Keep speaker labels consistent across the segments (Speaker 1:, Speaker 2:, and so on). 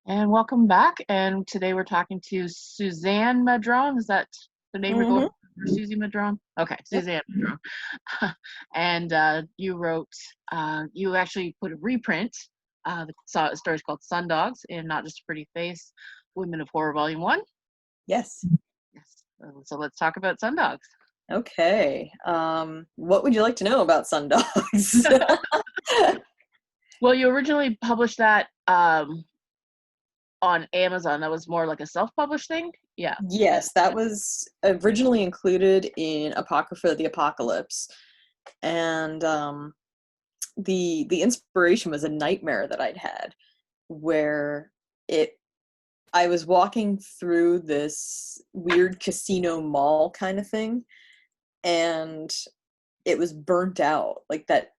Speaker 1: And welcome back. And today we're talking to Suzanne Madron. Is that the name you're going
Speaker 2: Mm-hmm.
Speaker 1: for, Susie Madron? Okay,
Speaker 2: Yep.
Speaker 1: Suzanne Madron. And you wrote, you actually put a reprint. The story's called Sundogs in Not Just a Pretty Face, Women of Horror Volume 1.
Speaker 2: Yes.
Speaker 1: Yes. So let's talk about Sundogs.
Speaker 2: Okay. What would you like to know about Sundogs?
Speaker 1: Well, you originally published that on Amazon. That was more like a self-published thing. Yeah.
Speaker 2: Yes, that was originally included in Apocrypha of the Apocalypse, and the inspiration was a nightmare that I'd had, where it I was walking through this weird casino mall kind of thing, and it was burnt out, like that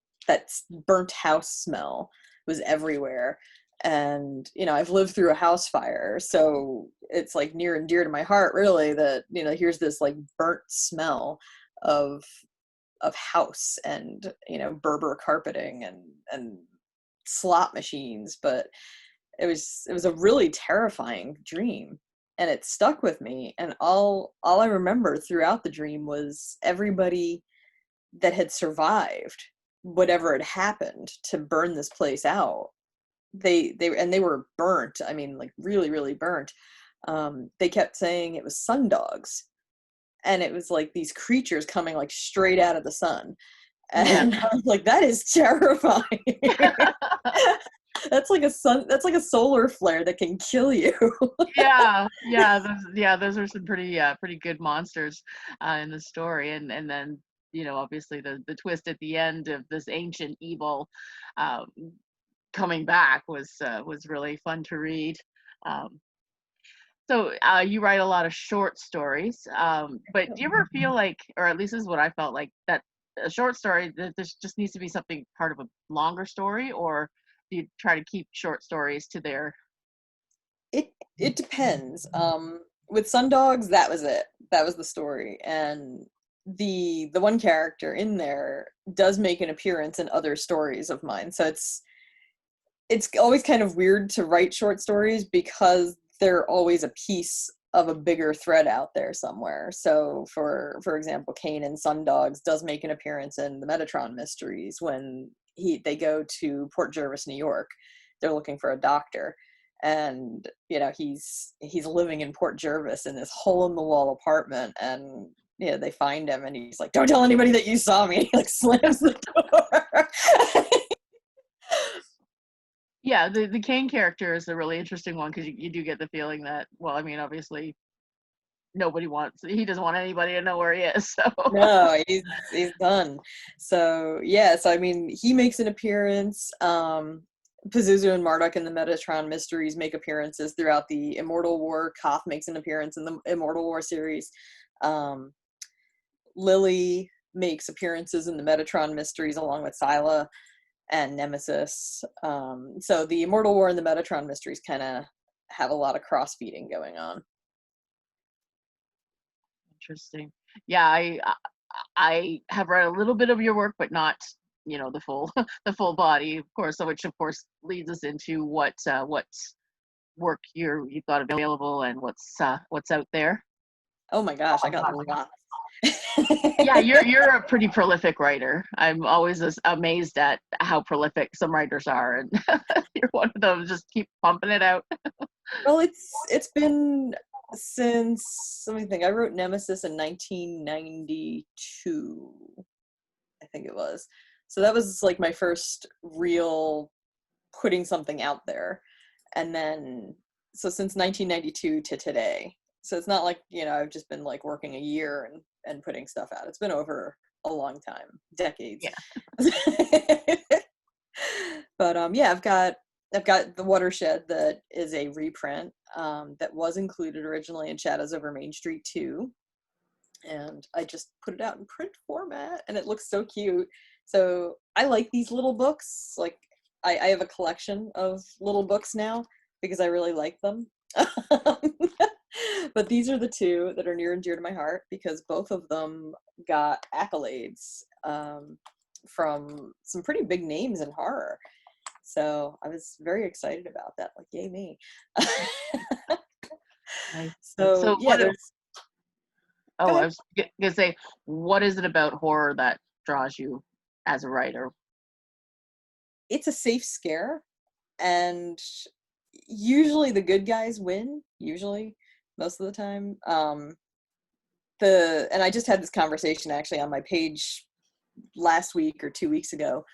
Speaker 2: burnt house smell was everywhere. And I've lived through a house fire, so it's like near and dear to my heart, really, that here's this like burnt smell of house, and Berber carpeting and slot machines. But it was a really terrifying dream, and it stuck with me. And all I remember throughout the dream was everybody that had survived whatever had happened to burn this place out. They were burnt, I mean, like really, really burnt. They kept saying it was sundogs, and it was like these creatures coming like straight out of the sun.
Speaker 1: Yeah.
Speaker 2: And I was like, that is terrifying. That's like a solar flare that can kill you.
Speaker 1: Those are some pretty good monsters in the story, and then obviously the twist at the end of this ancient evil um, coming back was really fun to read. Um, so you write a lot of short stories, but do you ever feel like, or at least this is what I felt like, that a short story, that this just needs to be something part of a longer story, or do you try to keep short stories to their?
Speaker 2: It depends. With Sundogs, that was it. That was the story. And the one character in there does make an appearance in other stories of mine. So it's always kind of weird to write short stories, because they're always a piece of a bigger thread out there somewhere. So for example, Kane and Sundogs does make an appearance in the Metatron mysteries when they go to Port Jervis, New York. They're looking for a doctor, and he's living in Port Jervis in this hole in the wall apartment, and they find him, and he's like, "Don't tell anybody that you saw me." He like slams the door.
Speaker 1: Yeah, the Kane character is a really interesting one because you do get the feeling that, well, I mean, obviously he doesn't want anybody to know where he is. So
Speaker 2: No, he's done. So yeah, so I mean, he makes an appearance. Pazuzu and Marduk in the Metatron mysteries make appearances throughout the Immortal War. Koth makes an appearance in the Immortal War series. Um, Lily makes appearances in the Metatron mysteries along with Scylla and Nemesis. So the Immortal War and the Metatron mysteries kind of have a lot of cross feeding going on.
Speaker 1: interesting. Yeah, I have read a little bit of your work, but not the full the full body, of course. So which of course leads us into what work you've got available and what's out there.
Speaker 2: Oh my gosh, I got lots.
Speaker 1: Yeah, you're a pretty prolific writer. I'm always amazed at how prolific some writers are, and you're one of them. Just keep pumping it out.
Speaker 2: Well, it's been since, let me think. I wrote Nemesis in 1992, I think it was. So that was like my first real putting something out there. And then so since 1992 to today. So it's not like, I've just been like working a year and putting stuff out. It's been over a long time, decades.
Speaker 1: Yeah.
Speaker 2: But yeah, I've got The Watershed, that is a reprint, that was included originally in Shadows Over Main Street 2. And I just put it out in print format, and it looks so cute. So I like these little books. Like I have a collection of little books now because I really like them. But these are the two that are near and dear to my heart, because both of them got accolades from some pretty big names in horror. So I was very excited about that. Like, yay me.
Speaker 1: Nice.
Speaker 2: So
Speaker 1: So
Speaker 2: yeah, there's go
Speaker 1: oh, I
Speaker 2: ahead.
Speaker 1: was gonna say, what is it about horror that draws you as a writer?
Speaker 2: It's a safe scare, and usually the good guys win, usually, most of the time. And I just had this conversation actually on my page last week or 2 weeks ago,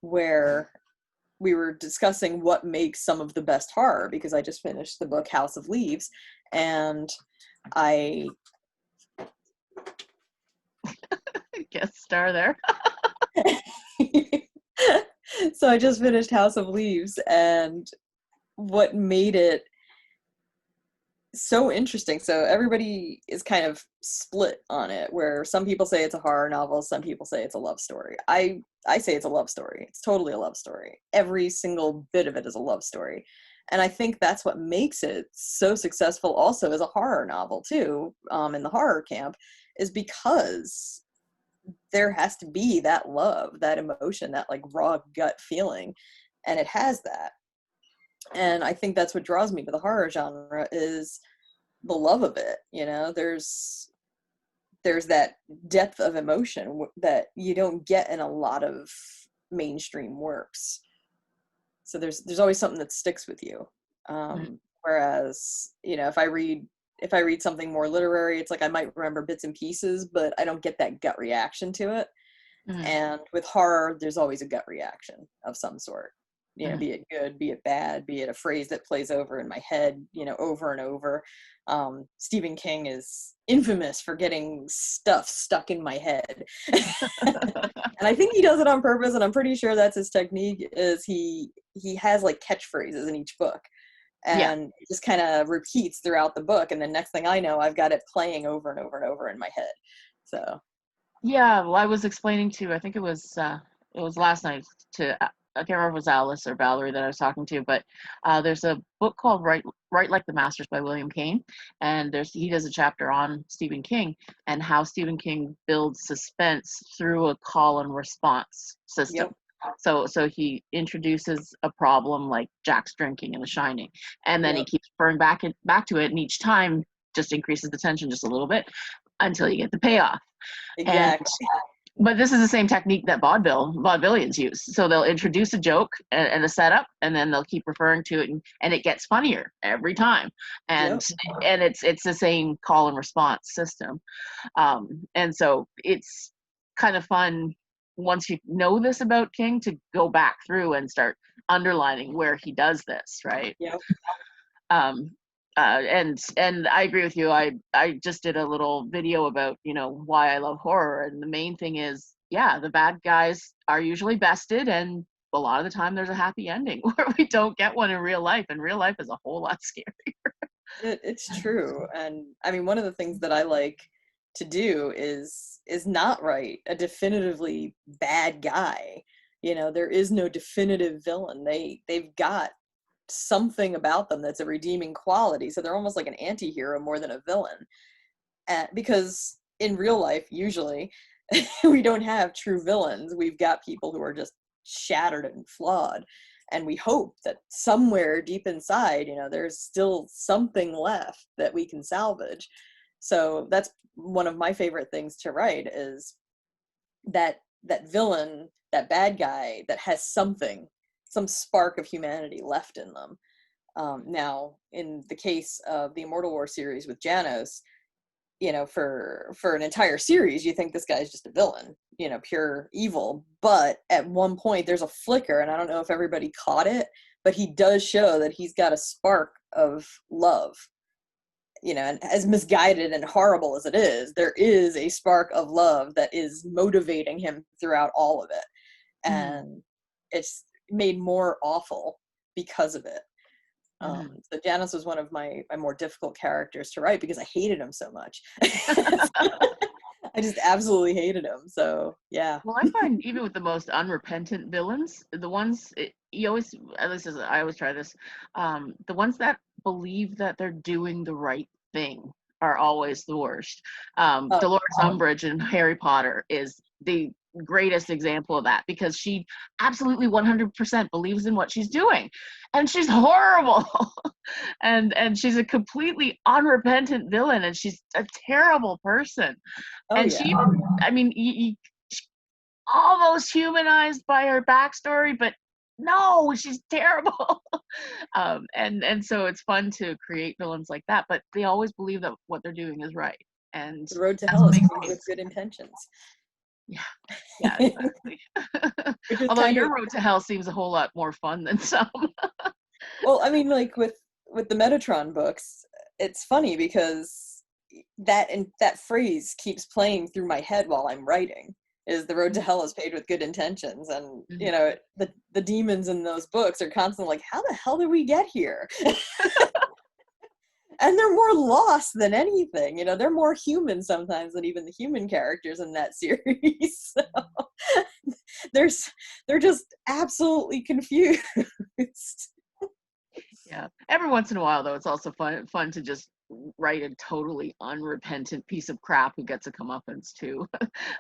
Speaker 2: where we were discussing what makes some of the best horror, because I just finished the book House of Leaves, and I
Speaker 1: Guest star there.
Speaker 2: so I just finished House of Leaves, and what made it so interesting, so everybody is kind of split on it, where some people say it's a horror novel, some people say it's a love story. I say it's a love story. It's totally a love story. Every single bit of it is a love story. And I think that's what makes it so successful also as a horror novel too, in the horror camp, is because there has to be that love, that emotion, that like raw gut feeling, and it has that. And I think that's what draws me to the horror genre, is the love of it. There's that depth of emotion that you don't get in a lot of mainstream works. So there's always something that sticks with you. Whereas, if I read something more literary, it's like I might remember bits and pieces, but I don't get that gut reaction to it.
Speaker 1: Mm-hmm.
Speaker 2: And with horror, there's always a gut reaction of some sort.
Speaker 1: Mm-hmm.
Speaker 2: Be it good, be it bad, be it a phrase that plays over in my head, over and over. Stephen King is infamous for getting stuff stuck in my head. And I think he does it on purpose, and I'm pretty sure that's his technique, is he has like catchphrases in each book,
Speaker 1: Yeah.
Speaker 2: and it just kind of repeats throughout the book, and the next thing I know, I've got it playing over and over and over in my head. So
Speaker 1: Yeah, well, I was explaining to, I think it was last night, to I can't remember if it was Alice or Valerie that I was talking to, but there's a book called Write Like the Masters by William Kane, and he does a chapter on Stephen King and how Stephen King builds suspense through a call and response system.
Speaker 2: yep,
Speaker 1: So he introduces a problem like Jack's drinking in The Shining, and then he
Speaker 2: yep,
Speaker 1: keeps referring back to it, and each time just increases the tension just a little bit until you get the payoff. And
Speaker 2: exactly.
Speaker 1: but this is the same technique that vaudevillians use. So they'll introduce a joke and a setup, and then they'll keep referring to it, and it gets funnier every time. And
Speaker 2: Yep.
Speaker 1: it's the same call and response system. And so it's kind of fun once you know this about King to go back through and start underlining where he does this, right?
Speaker 2: Yep.
Speaker 1: um and I agree with you. I just did a little video about, why I love horror, and the main thing is, yeah, the bad guys are usually bested, and a lot of the time there's a happy ending where we don't get one in real life, and real life is a whole lot scary.
Speaker 2: It's true. And I mean, one of the things that I like to do is not write a definitively bad guy. There is no definitive villain. They've got something about them that's a redeeming quality. So they're almost like an anti-hero more than a villain. Because in real life, usually, we don't have true villains. We've got people who are just shattered and flawed. And we hope that somewhere deep inside, there's still something left that we can salvage. So that's one of my favorite things to write, is that villain, that bad guy that has something, some spark of humanity left in them. Now, in the case of the Immortal War series with Janos, for an entire series, you think this guy's just a villain, pure evil. But at one point, there's a flicker, and I don't know if everybody caught it, but he does show that he's got a spark of love. And as misguided and horrible as it is, there is a spark of love that is motivating him throughout all of it.
Speaker 1: Mm-hmm.
Speaker 2: And it's made more awful because of it.
Speaker 1: Mm-hmm.
Speaker 2: So Janus was one of my more difficult characters to write because I hated him so much. I just absolutely hated him. So yeah.
Speaker 1: Well, I find even with the most unrepentant villains, the ones you always, at least as I always try this, the ones that believe that they're doing the right thing are always the worst.
Speaker 2: Oh,
Speaker 1: Dolores Umbridge in Harry Potter is greatest example of that, because she absolutely 100% believes in what she's doing, and she's horrible. And she's a completely unrepentant villain, and she's a terrible person.
Speaker 2: Oh
Speaker 1: And
Speaker 2: yeah.
Speaker 1: she even, I mean, almost humanized by her backstory, but no, she's terrible. And so it's fun to create villains like that, but they always believe that what they're doing is right, and
Speaker 2: The road to
Speaker 1: that's
Speaker 2: hell
Speaker 1: what
Speaker 2: is
Speaker 1: makes
Speaker 2: paved with
Speaker 1: games.
Speaker 2: good intentions.
Speaker 1: Yeah, yeah, exactly.
Speaker 2: Which is
Speaker 1: Although
Speaker 2: kind of,
Speaker 1: your road to hell seems a whole lot more fun than some.
Speaker 2: well, I mean, like with the Metatron books, it's funny because that phrase keeps playing through my head while I'm writing. Is the road to hell is paved with good intentions, and
Speaker 1: Mhm.
Speaker 2: the demons in those books are constantly like, how the hell did we get here? And they're more lost than anything. They're more human sometimes than even the human characters in that series. So they're just absolutely confused.
Speaker 1: Yeah. Every once in a while, though, it's also fun to just write a totally unrepentant piece of crap who gets a comeuppance too.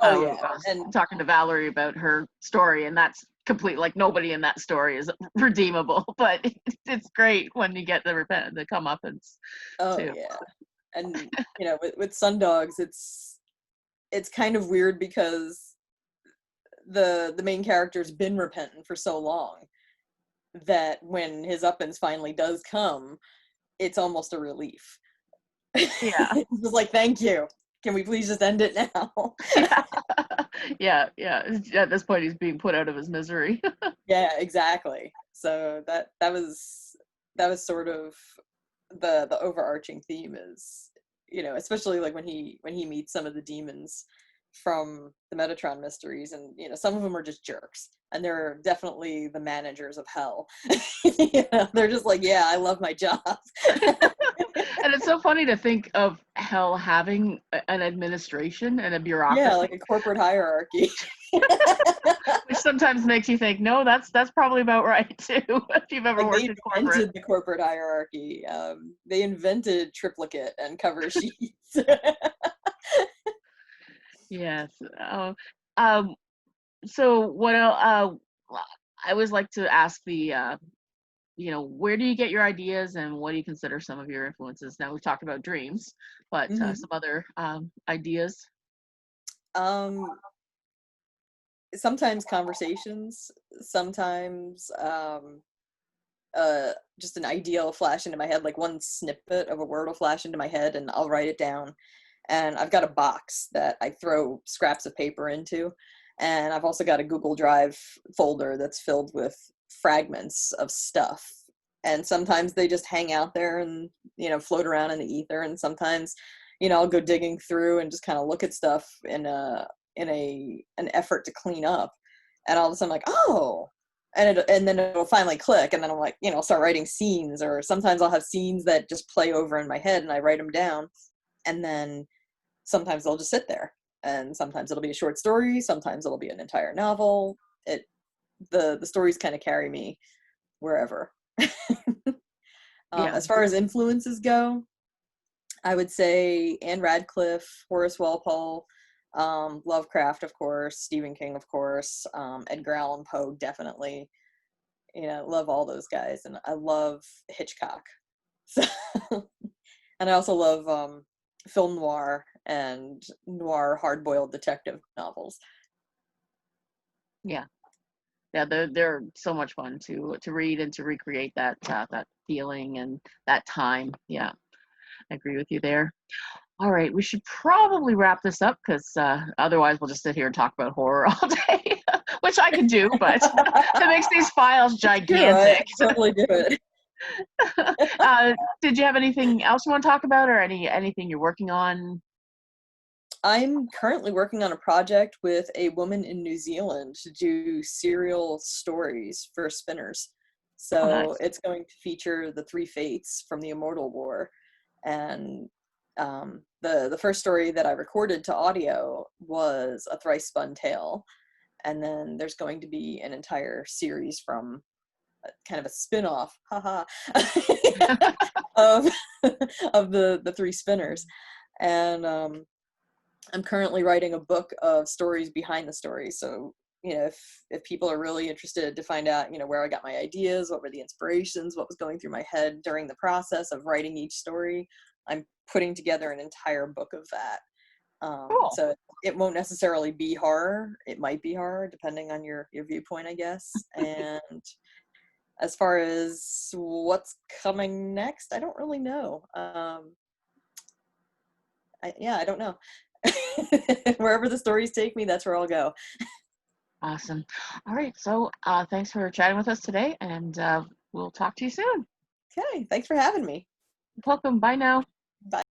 Speaker 2: Oh yeah,
Speaker 1: I was
Speaker 2: and
Speaker 1: talking to Valerie about her story, and that's complete. Like, nobody in that story is redeemable, but it's great when you get the comeuppance
Speaker 2: oh
Speaker 1: too.
Speaker 2: yeah, and with Sundogs, it's kind of weird because the main character's been repentant for so long that when his uppance finally does come, it's almost a relief.
Speaker 1: Yeah.
Speaker 2: It's just like, thank you. Can we please just end it now?
Speaker 1: Yeah. Yeah. Yeah. At this point, he's being put out of his misery.
Speaker 2: Yeah, exactly. So that was sort of the overarching theme is, especially like when he meets some of the demons from the Metatron mysteries, and some of them are just jerks, and they're definitely the managers of hell. They're just like, yeah, I love my job.
Speaker 1: And it's so funny to think of hell having an administration and a
Speaker 2: Yeah,
Speaker 1: bureaucracy,
Speaker 2: like a corporate hierarchy.
Speaker 1: which sometimes makes you think, no, that's probably about right too, if you've ever
Speaker 2: Like
Speaker 1: worked
Speaker 2: they
Speaker 1: in corporate.
Speaker 2: invented the corporate hierarchy. They invented triplicate and cover sheets.
Speaker 1: Yes. Um, so what else? I always like to ask where do you get your ideas, and what do you consider some of your influences? Now we've talked about dreams, but
Speaker 2: Hmm.
Speaker 1: some other ideas.
Speaker 2: um, Sometimes conversations, sometimes uh, just an idea will flash into my head, like one snippet of a word will flash into my head, and I'll write it down. And I've got a box that I throw scraps of paper into, and I've also got a Google Drive folder that's filled with fragments of stuff. And sometimes they just hang out there and float around in the ether, and sometimes I'll go digging through and just kind of look at stuff in an effort to clean up, and all of a sudden I'm like, oh, and then it'll finally click, and then I'm like, start writing scenes, or sometimes I'll have scenes that just play over in my head and I write them down, and then sometimes they'll just sit there, and sometimes it'll be a short story, sometimes it'll be an entire novel. The stories kind of carry me wherever.
Speaker 1: Yeah.
Speaker 2: As far as influences go, I would say Anne Radcliffe, Horace Walpole, Lovecraft, of course, Stephen King, of course, Edgar Allan Poe, definitely. Love all those guys, and I love Hitchcock. So, and I also love film noir and noir hard-boiled detective novels.
Speaker 1: Yeah. Yeah, they're so much fun to read and to recreate that feeling and that time. Yeah, I agree with you there. All right, we should probably wrap this up, because otherwise we'll just sit here and talk about horror all day, which I could do, but that makes these files
Speaker 2: Do it.
Speaker 1: gigantic.
Speaker 2: Totally do it.
Speaker 1: Did you have anything else you want to talk about, or anything you're working on?
Speaker 2: I'm currently working on a project with a woman in New Zealand to do serial stories for spinners.
Speaker 1: Oh,
Speaker 2: So
Speaker 1: nice.
Speaker 2: it's going to feature the three fates from the Immortal War. And the first story that I recorded to audio was A Thrice Spun Tale. And then there's going to be an entire series from kind of a spin-off, haha, of of the three spinners. And I'm currently writing a book of stories behind the stories. So, if people are really interested to find out, where I got my ideas, what were the inspirations, what was going through my head during the process of writing each story, I'm putting together an entire book of that.
Speaker 1: Cool.
Speaker 2: So it won't necessarily be horror. It might be horror, depending on your viewpoint, I guess. And as far as what's coming next, I don't really know. I don't know. Wherever the stories take me, that's where I'll go.
Speaker 1: Awesome. All right. So thanks for chatting with us today, and we'll talk to you soon.
Speaker 2: Okay, thanks for having me.
Speaker 1: Welcome. Bye now.